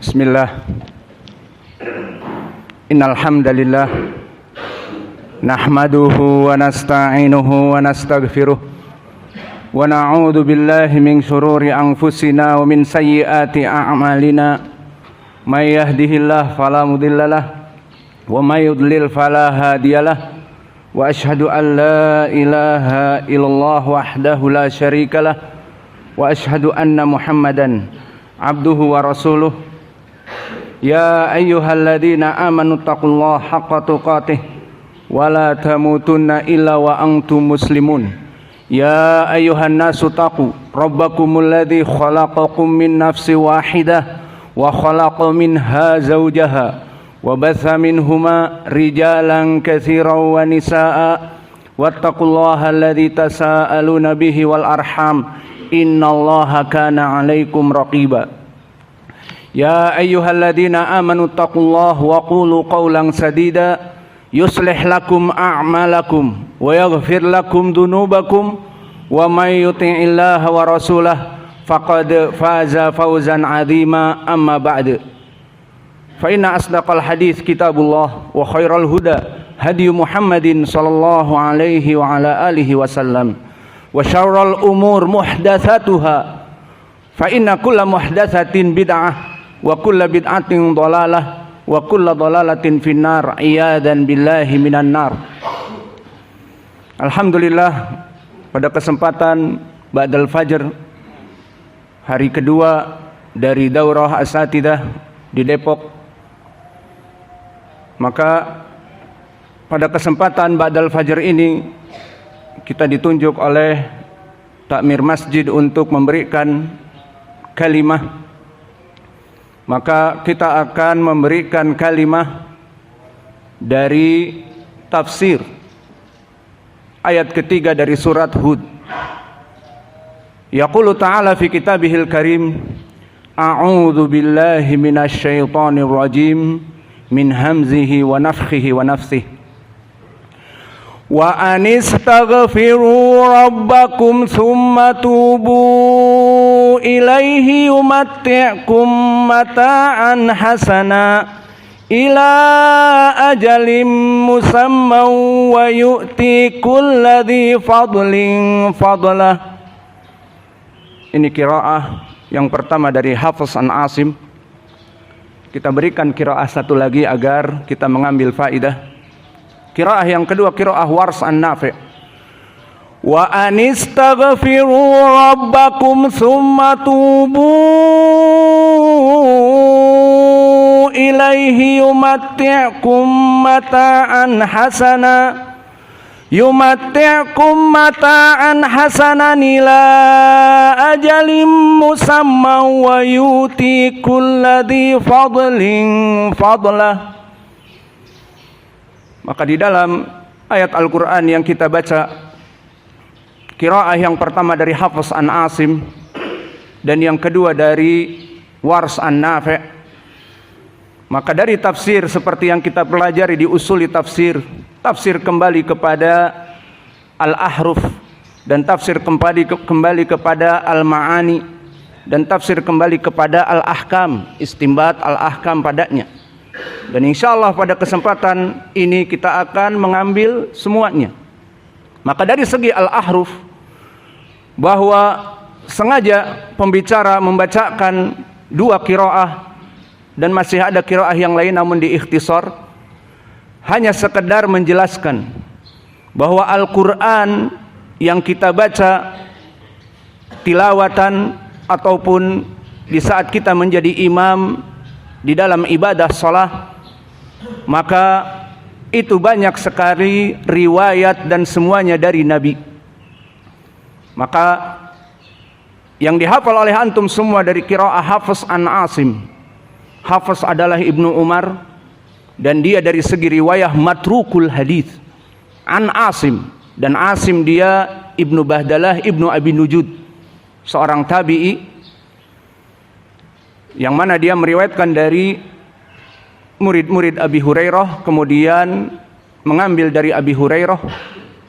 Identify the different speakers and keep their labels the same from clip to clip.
Speaker 1: Bismillah. Innal hamdalillah nahmaduhu wa nasta'inuhu wa nastaghfiruh wa na'udzu billahi min shururi anfusina wa min sayyiati a'malina. May yahdihillahu fala mudhillalah wa may yudlil fala hadiyalah. Wa asyhadu an la ilaha illallah wahdahu la syarikalah wa asyhadu anna Muhammadan abduhu wa rasuluh. Ya ayyuhalladzina amanu taqullaha haqqa tuqatih wa la tamutunna illa wa antum muslimun. Ya ayyuhan nasu taqu rabbakumul ladzi khalaqakum min nafsin wahidah wa khalaqa minha zawjaha wa batha minhuma rijalan katsiran wa nisaa'a wattaqullaha alladzi tasaaluna bihi wal arham innallaha kana 'alaikum raqiba. Ya ayyuhalladzina amanu taqullaha wa qulu qawlan sadida yuslih lakum a'malakum wa yaghfir lakum dhunubakum wa may yuti'illaha wa rasulahu faqad faza fawzan 'azima. Amma ba'du, fa inna asdaqal hadits kitabullah wa khairal huda hadi Muhammadin sallallahu alaihi wa ala alihi wasallam wa syarrul umur muhdatsatuha fa inna kulla muhdatsatin bid'ah wa kulla bid'atin dhalalah wa kulla dhalalatin finnar. Iyadan billahi minan nar. Alhamdulillah, pada kesempatan ba'dal fajr hari kedua dari daurah asatidah di Depok, maka pada kesempatan ba'dal fajr ini kita ditunjuk oleh takmir masjid untuk memberikan kalimah. Maka kita akan memberikan kalimah dari tafsir ayat ketiga dari surat Hud. Yaqulu ta'ala fi kitabihil karim, a'udzu billahi minasy syaithanir rajim min hamzihi wa nafthihi wa nafsihi. Wa anistaghfiru rabbakum tsumma tubu ilaihi yumatti'kum mata'an hasana ila ajalim musamman wa yu'ti kulladzi fadlin fadlah. Ini qiraah yang pertama dari Hafiz an Asim. Kita berikan qiraah satu lagi agar kita mengambil faidah. Qiraah yang kedua qiraah Wars an Nafi'. Wa anistaghfiru rabbakum tsumma tubu ilaihi yumatti'kum mata'an hasanan ila ajalim musamman wa yuti kulladzi fadlin fadlah. Maka di dalam ayat Al-Quran yang kita baca, qiraah yang pertama dari Hafiz an Asim dan yang kedua dari Wars an Nafi'. Maka dari tafsir seperti yang kita pelajari di usuli tafsir, tafsir kembali kepada al-ahruf dan tafsir kembali kepada al-ma'ani dan tafsir kembali kepada al-ahkam, istimbat al-ahkam padanya. Dan insyaallah pada kesempatan ini kita akan mengambil semuanya. Maka dari segi al-ahruf, bahwa sengaja pembicara membacakan dua qiraah dan masih ada qiraah yang lain namun diikhtisar, hanya sekedar menjelaskan bahwa Al-Quran yang kita baca tilawatan ataupun di saat kita menjadi imam di dalam ibadah salat, maka itu banyak sekali riwayat dan semuanya dari Nabi. Maka yang dihafal oleh antum semua dari qiraah Hafiz an Asim, Hafiz adalah Ibnu Umar dan dia dari segi riwayah matrukul hadis an Asim, dan Asim dia Ibnu Bahdalah Ibnu Abi Nujud, seorang tabi'i yang mana dia meriwayatkan dari murid-murid Abi Hurairah, kemudian mengambil dari Abi Hurairah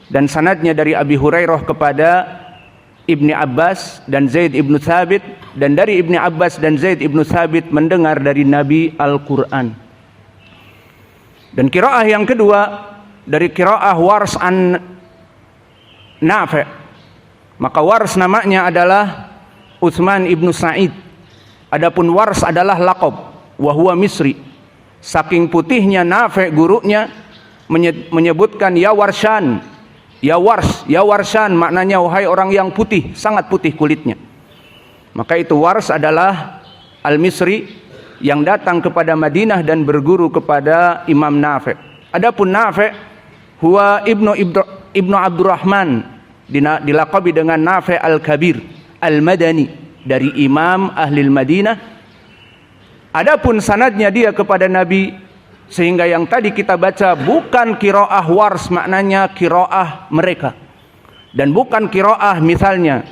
Speaker 1: dan sanadnya dari Abi Hurairah kepada Ibni Abbas dan Zaid ibnu Thabit, dan dari Ibni Abbas dan Zaid ibnu Thabit mendengar dari Nabi Al-Quran. Dan qiraah yang kedua dari qiraah Wars an Nafi', maka Wars namanya adalah Utsman ibnu Sa'id, adapun Wars adalah laqab wa huwa Misri. Saking putihnya Nafi' gurunya menyebutkan ya Warshan, ya Wars, ya Warshan, maknanya wahai orang yang putih, sangat putih kulitnya. Maka itu Wars adalah Al-Misri yang datang kepada Madinah dan berguru kepada Imam Nafi'. Adapun Nafi' huwa Ibnu Abdurrahman, dilaqabi dengan Nafi' Al-Kabir Al-Madani, dari Imam Ahlil Madinah. Adapun sanadnya dia kepada Nabi, sehingga yang tadi kita baca bukan qiraah Wars, maknanya qiraah mereka, dan bukan qiraah misalnya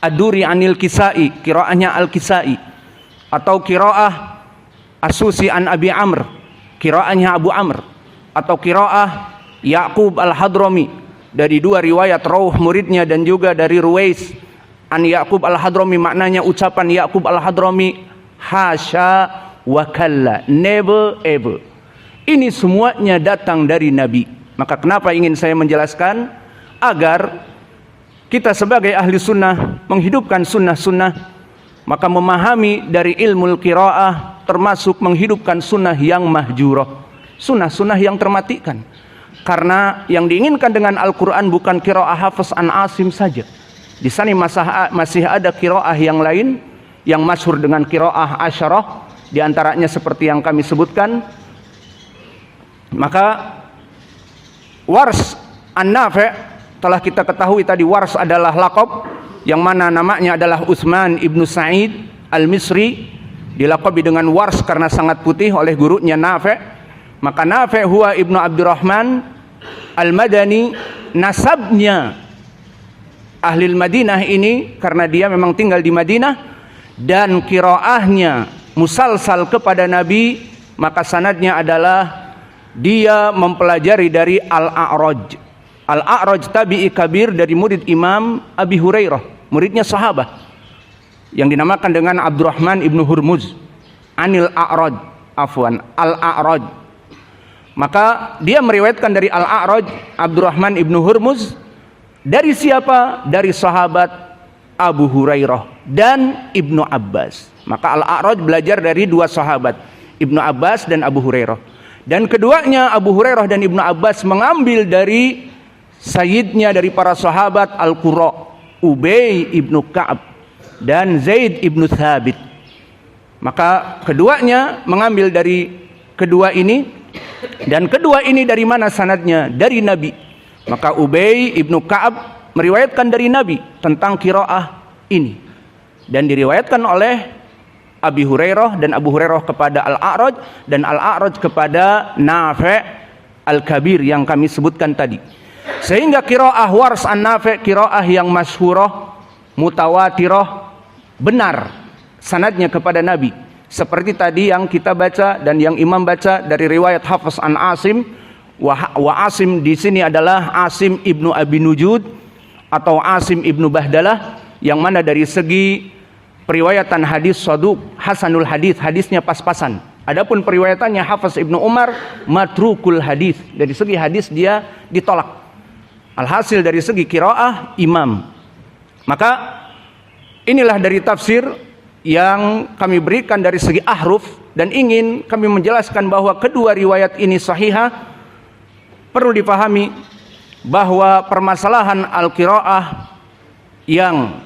Speaker 1: Ad-Duri anil Kisai, qiraahnya Al-Kisai, atau qiraah As-Susi an Abi Amr, qiraahnya Abu Amr, atau qiraah Ya'qub Al-Hadrami, dari dua riwayat Rawh muridnya dan juga dari Ruwais an Ya'qub Al-Hadrami, maknanya ucapan Ya'qub Al-Hadrami, hasya wa kalla, never ever. Ini semuanya datang dari Nabi. Maka kenapa ingin saya menjelaskan? Agar kita sebagai ahli sunnah menghidupkan sunnah-sunnah, maka memahami dari ilmu qiraah termasuk menghidupkan sunnah yang mahjurah, sunnah-sunnah yang termatikan. Karena yang diinginkan dengan Al-Quran bukan qiraah Hafiz an Asim saja. Di sana masih ada qiraah yang lain yang masyhur dengan qiraah asyarah, di antaranya seperti yang kami sebutkan. Maka Wars an-Nafi' telah kita ketahui tadi, Wars adalah laqab yang mana namanya adalah Utsman ibnu Sa'id Al-Misri, dilaqabi dengan Wars karena sangat putih oleh gurunya Nafi'. Maka Nafi' huwa Ibnu Abdurrahman Al-Madani, nasabnya Ahlil Madinah ini karena dia memang tinggal di Madinah, dan qiraahnya musalsal kepada Nabi, maka sanadnya adalah dia mempelajari dari Al-A'raj. Al-A'raj tabi'i kabir dari murid Imam Abi Hurairah, muridnya sahabat, yang dinamakan dengan Abdurrahman ibnu Hurmuz anil A'raj, afwan, Al-A'raj. Maka dia meriwayatkan dari Al-A'raj Abdurrahman ibnu Hurmuz dari siapa? Dari sahabat Abu Hurairah dan Ibnu Abbas. Maka Al-A'raj belajar dari dua sahabat, Ibnu Abbas dan Abu Hurairah. Dan keduanya, Abu Hurairah dan Ibnu Abbas, mengambil dari sayyidnya dari para sahabat Al-Qurra, Ubay ibnu Ka'ab dan Zaid ibnu Thabit. Maka keduanya mengambil dari kedua ini, dan kedua ini dari mana sanadnya? Dari Nabi. Maka Ubay ibnu Ka'ab meriwayatkan dari Nabi tentang qiraah ini, dan diriwayatkan oleh Abi Hurairah, dan Abu Hurairah kepada Al-A'raj, dan Al-A'raj kepada Nafi' Al-Kabir yang kami sebutkan tadi. Sehingga qiraah Wars an-Nafi' qiraah yang masyhurah, mutawatirah, benar sanadnya kepada Nabi. Seperti tadi yang kita baca dan yang Imam baca dari riwayat Hafiz an Asim. Wa Asim di sini adalah Asim ibnu Abi Nujud atau Asim ibnu Bahdalah, yang mana dari segi periwayatan hadis saduq, hasanul hadis, hadisnya pas-pasan. Adapun periwayatannya Hafiz ibnu Umar matrukul hadis, dari segi hadis dia ditolak. Alhasil dari segi qiraah imam. Maka inilah dari tafsir yang kami berikan dari segi ahruf, dan ingin kami menjelaskan bahwa kedua riwayat ini sahihah. Perlu dipahami bahwa permasalahan al-qiraah yang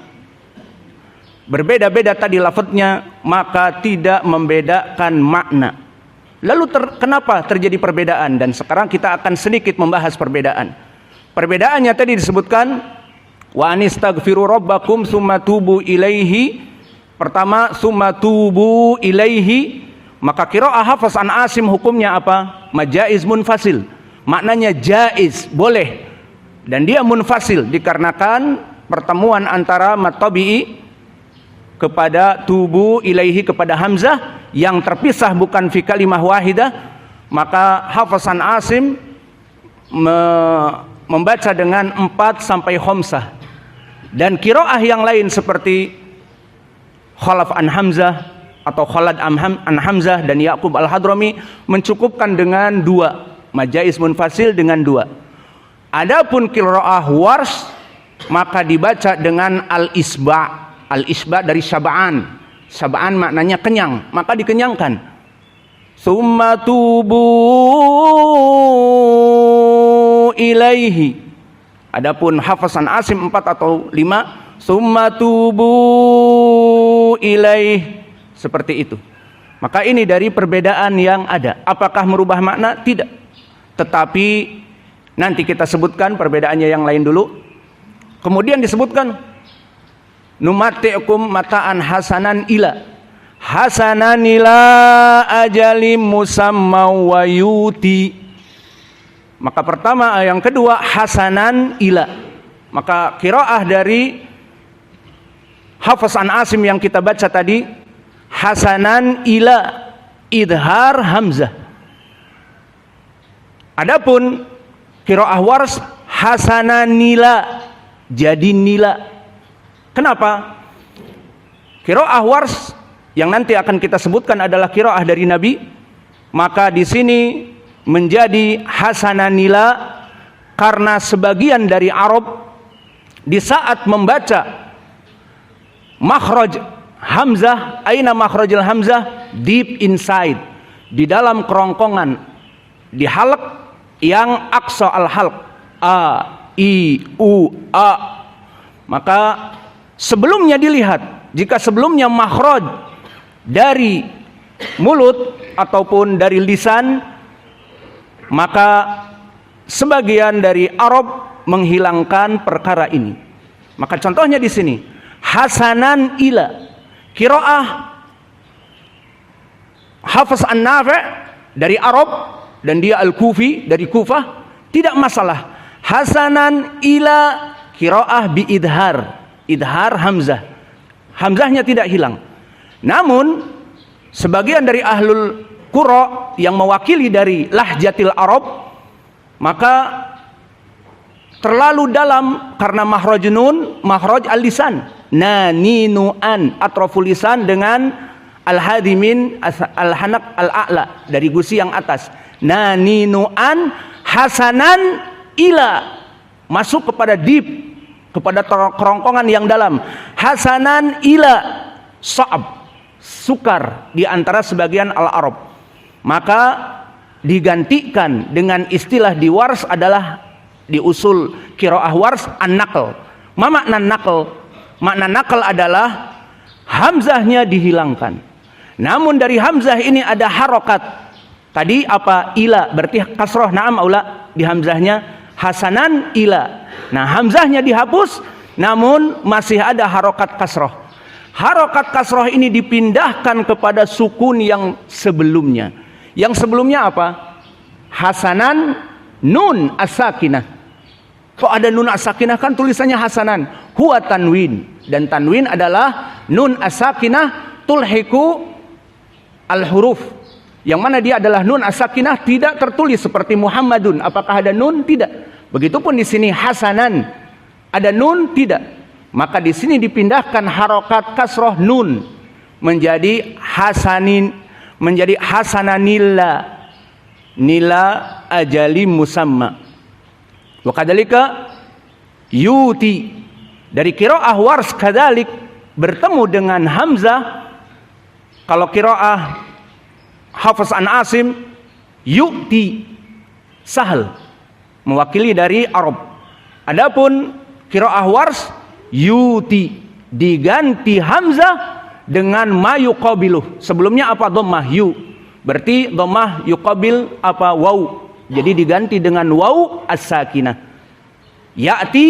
Speaker 1: berbeda-beda tadi lafadznya, maka tidak membedakan makna. Lalu kenapa terjadi perbedaan? Dan sekarang kita akan sedikit membahas perbedaan. Perbedaannya tadi disebutkan, wa anistaghfiru rabbakum tsumma tubu ilaihi. Pertama, tsumma tubu ilaihi. Maka qiraah Hafiz an Asim hukumnya apa? Majaiz munfasil. Maknanya jaiz, boleh. Dan dia munfasil dikarenakan pertemuan antara matabi'i kepada tubu ilaihi kepada hamzah yang terpisah, bukan fi kalimah wahidah. Maka Hafiz an Asim membaca dengan 4 sampai khamsah. Dan qiraah yang lain seperti Khalaf an Hamzah atau Khalad an Hamzah dan Yaqub al-Hadrami mencukupkan dengan 2, majais munfasil dengan 2. Adapun qiraah Warsh maka dibaca dengan al-isba'. Al-isba' dari syaba'an. Syaba'an maknanya kenyang, maka dikenyangkan. Summa tubu ilaihi. Adapun Hafs an Asim 4 atau 5, summa tubu ilaihi, seperti itu. Maka ini dari perbedaan yang ada. Apakah merubah makna? Tidak. Tetapi nanti kita sebutkan perbedaannya yang lain dulu. Kemudian disebutkan numati'ukum mata'an hasanan ila ajalim musamma wa yuti. Maka pertama, yang kedua hasanan ila. Maka qiraah dari Hafs an Asim yang kita baca tadi, hasanan ila, idhar hamzah. Adapun qiraah Warsh hasanan nila, jadi nila. Kenapa? Qiraah Warsh yang nanti akan kita sebutkan adalah qiraah dari Nabi, maka di sini menjadi hasananila karena sebagian dari Arab di saat membaca makhraj hamzah, aina makhrajul hamzah, deep inside, di dalam kerongkongan, di halq yang aqsa al halq, a, i, u, a. Maka sebelumnya dilihat, jika sebelumnya makhraj dari mulut ataupun dari lisan, maka sebagian dari Arab menghilangkan perkara ini. Maka contohnya di sini hasanan ila, qiraah Hafs an-Nafi' dari Arab dan dia al-Kufi dari Kufah, tidak masalah. Hasanan ila qiraah bi idhar, idhar hamzah, hamzahnya tidak hilang. Namun sebagian dari ahlul Qura yang mewakili dari lahjatil Arab, maka terlalu dalam karena makhraj nun, makhraj al-lisan, naninu an, atraful lisan dengan al-hadimin al-hanak al-a'la, dari gusi yang atas. Naninu an hasanan ila, masuk kepada deep, kepada kerongkongan yang dalam. Hasanan ila sa'ab, sukar di antara sebagian al-Arab. Maka digantikan dengan istilah di Warsh adalah di usul qiraah Warsh an-naql. Ma makna naql? Makna naql adalah hamzahnya dihilangkan. Namun dari hamzah ini ada harokat. Tadi apa? Ila, berarti kasroh. Naam aula, di hamzahnya hasanan ila. Nah, hamzahnya dihapus, namun masih ada harokat kasroh. Harokat kasroh ini dipindahkan kepada sukun yang sebelumnya. Yang sebelumnya apa? Hasanan nun as-sakinah. Kok ada nun as-sakinah? Kan tulisannya hasanan. Huwa tanwin. Dan tanwin adalah nun as-sakinah tulhiku al-huruf. Yang mana dia adalah nun as-sakinah, tidak tertulis seperti Muhammadun. Apakah ada nun? Tidak. Begitupun di sini hasanan. Ada nun? Tidak. Maka di sini dipindahkan harokat kasroh nun menjadi hasanin, menjadi hasananilla, nila ajali musamma. Wa kadzalika yuti, dari qiraah Warsh kadzalik bertemu dengan hamzah. Kalau qiraah Hafs an Asim yuti, sahal, mewakili dari Arab. Adapun qiraah Warsh yuti, diganti hamzah dengan ma yuqabiluh. Sebelumnya apa? Dhammah yu. Berarti dhammah yuqabil apa? Waw. Jadi diganti dengan waw as-sakinah. Ya'ti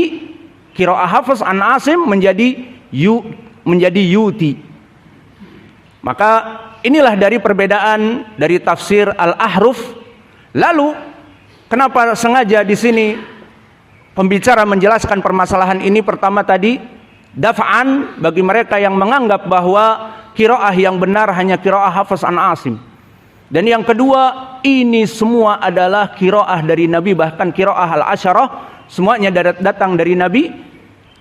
Speaker 1: qiraah Hafs an Asim menjadi yu, menjadi yuti. Maka inilah dari perbedaan dari tafsir al-ahruf. Lalu kenapa sengaja di sini pembicara menjelaskan permasalahan ini? Pertama tadi daf'an bagi mereka yang menganggap bahwa qiraah yang benar hanya qiraah Hafs an Asim. Dan yang kedua, ini semua adalah qiraah dari Nabi, bahkan qiraah al-asyarah semuanya datang dari Nabi.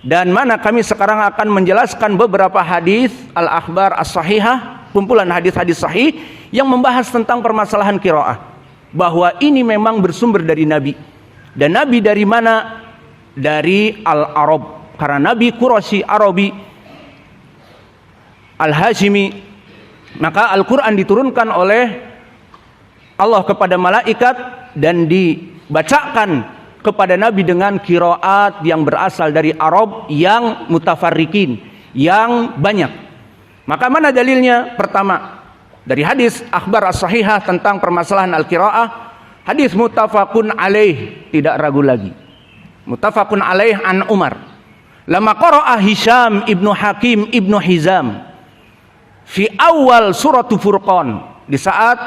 Speaker 1: Dan mana kami sekarang akan menjelaskan beberapa hadis al-akhbar as-sahihah, kumpulan hadis-hadis sahih yang membahas tentang permasalahan qiraah, bahwa ini memang bersumber dari Nabi. Dan Nabi dari mana? Dari Al-Arab, karena Nabi Quraisy Arabi Al-Hashimi. Maka Al-Quran diturunkan oleh Allah kepada malaikat dan dibacakan kepada Nabi dengan qiraat yang berasal dari Arab yang mutafarriqin, yang banyak. Maka mana dalilnya? Pertama, dari hadis akhbar as-sahihah tentang permasalahan al-qiraah, hadis muttafaqun alaih, tidak ragu lagi. Muttafaqun alaih an Umar. Lama qara'a Hisham ibnu Hakim ibnu Hizam fi awal suratul Furqan, di saat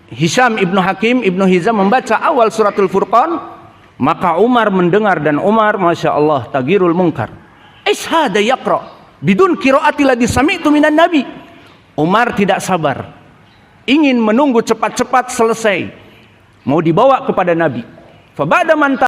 Speaker 1: Hisham ibnu Hakim ibnu Hizam membaca awal suratul Furqan, maka Umar mendengar, dan Umar Masya Allah tagirul munkar, ishada yaqra bidun qiraati ladzi sami'tu minan nabi. Umar tidak sabar, ingin menunggu cepat-cepat selesai, mau dibawa kepada Nabi. Fa ba'da man